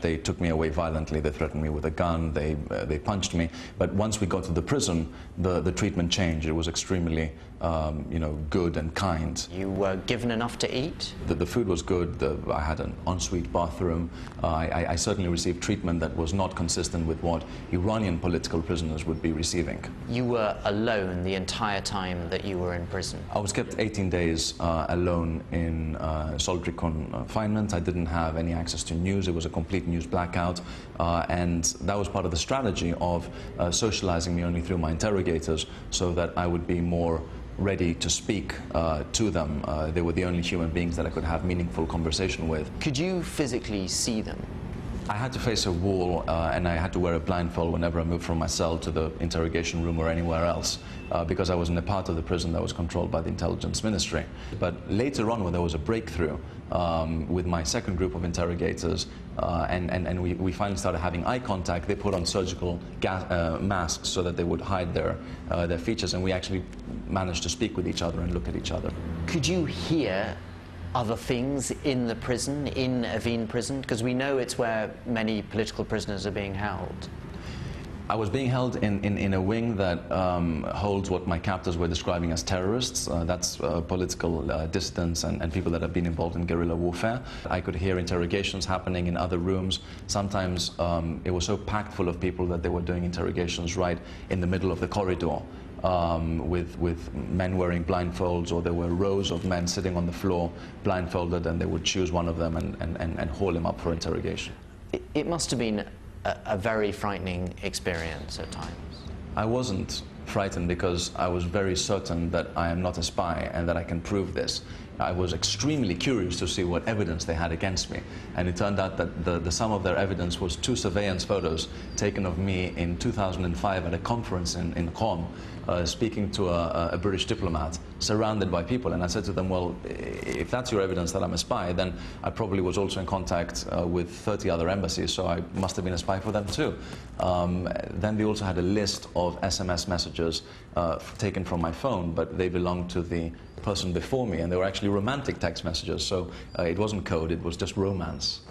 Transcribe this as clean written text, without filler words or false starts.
They took me away violently, they threatened me with a gun, they punched me. But once we got to the prison, the treatment changed. It was extremely good and kind. You were given enough to eat? The food was good. I had an ensuite bathroom. I certainly received treatment that was not consistent with what Iranian political prisoners would be receiving. You were alone the entire time that you were in prison? I was kept 18 days alone in solitary confinement. I didn't have any access to news. It was a complete news blackout. And that was part of the strategy of socializing me only through my interrogators, so that I would be more ready to speak to them. They were the only human beings that I could have meaningful conversation with. Could you physically see them? I had to face a wall and I had to wear a blindfold whenever I moved from my cell to the interrogation room or anywhere else, because I was in a part of the prison that was controlled by the intelligence ministry. But later on, when there was a breakthrough with my second group of interrogators, and we finally started having eye contact, they put on surgical masks so that they would hide their features, and we actually managed to speak with each other and look at each other. Could you hear other things in the prison, in Evin prison? Because we know it's where many political prisoners are being held. I was being held in a wing that holds what my captors were describing as terrorists. That's political dissidents and people that have been involved in guerrilla warfare. I could hear interrogations happening in other rooms. Sometimes it was so packed full of people that they were doing interrogations right in the middle of the corridor. With men wearing blindfolds, or there were rows of men sitting on the floor blindfolded, and they would choose one of them and haul him up for interrogation. It must have been a very frightening experience at times. I wasn't frightened because I was very certain that I am not a spy and that I can prove this. I was extremely curious to see what evidence they had against me, and it turned out that the sum of their evidence was 2 surveillance photos taken of me in 2005 at a conference in Qom, speaking to a British diplomat surrounded by people. And I said to them, well, if that's your evidence that I'm a spy, then I probably was also in contact with 30 other embassies, so I must have been a spy for them too. Then they also had a list of SMS messages taken from my phone, but they belonged to the person before me, and they were actually romantic text messages, so it wasn't code, it was just romance.